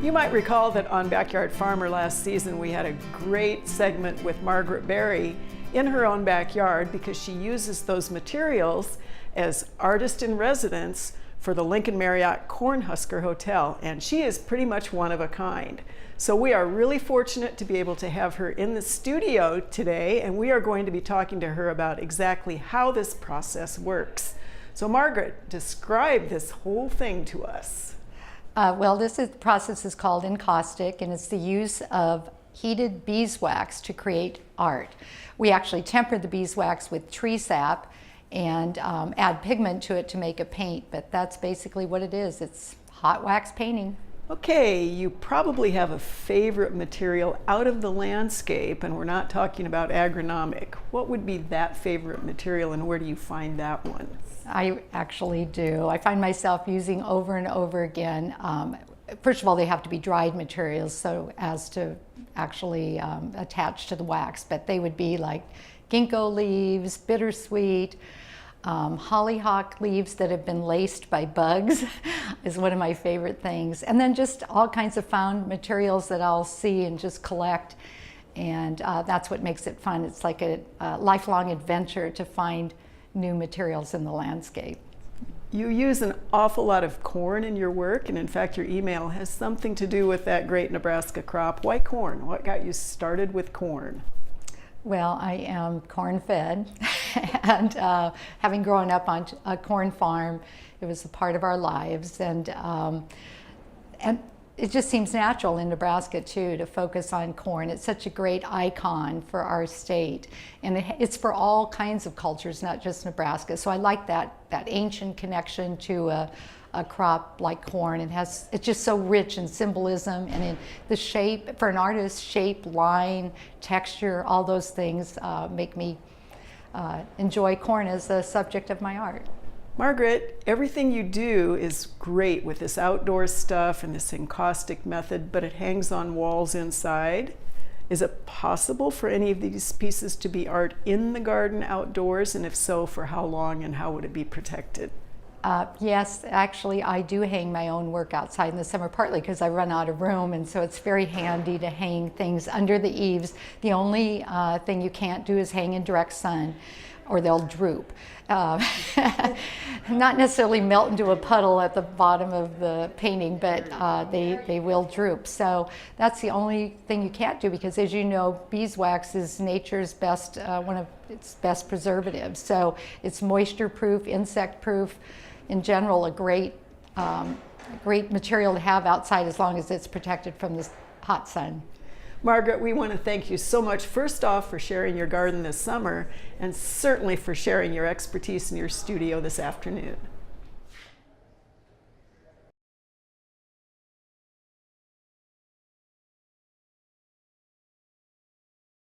You might recall that on Backyard Farmer last season we had a great segment with Margaret Berry in her own backyard because she uses those materials as artist in residence for the Lincoln Marriott Cornhusker Hotel, and she is pretty much one of a kind. So we are really fortunate to be able to have her in the studio today, and we are going to be talking to her about exactly how this process works. So Margaret, describe this whole thing to us. The process is called encaustic, and it's the use of heated beeswax to create art. We actually temper the beeswax with tree sap and add pigment to it to make a paint, but that's basically what it is. It's hot wax painting. Okay, you probably have a favorite material out of the landscape, and we're not talking about agronomic. What would be that favorite material, and where do you find that one? I actually do. I find myself using over and over again. First of all, they have to be dried materials so as to actually attach to the wax, but they would be like ginkgo leaves, bittersweet, hollyhock leaves that have been laced by bugs is one of my favorite things. And then just all kinds of found materials that I'll see and just collect. And that's what makes it fun. It's like a lifelong adventure to find new materials in the landscape. You use an awful lot of corn in your work, and in fact your email has something to do with that great Nebraska crop. Why corn? What got you started with corn? Well, I am corn-fed, and having grown up on a corn farm, it was a part of our lives, and it just seems natural in Nebraska too to focus on corn. It's such a great icon for our state, and it's for all kinds of cultures, not just Nebraska. So I like that ancient connection to a crop like corn. It's just so rich in symbolism and in the shape. For an artist, shape, line, texture, all those things make me enjoy corn as the subject of my art. Margaret, everything you do is great with this outdoor stuff and this encaustic method, but it hangs on walls inside. Is it possible for any of these pieces to be art in the garden outdoors? And if so, for how long and how would it be protected? Yes, actually I do hang my own work outside in the summer, partly because I run out of room, and so it's very handy to hang things under the eaves. The only thing you can't do is hang in direct sun, or they'll droop. Not necessarily melt into a puddle at the bottom of the painting, but they will droop. So that's the only thing you can't do, because as you know, beeswax is nature's best, one of its best preservatives. So it's moisture proof, insect proof, in general a great material to have outside as long as it's protected from the hot sun. Margaret, we want to thank you so much, first off, for sharing your garden this summer, and certainly for sharing your expertise in your studio this afternoon.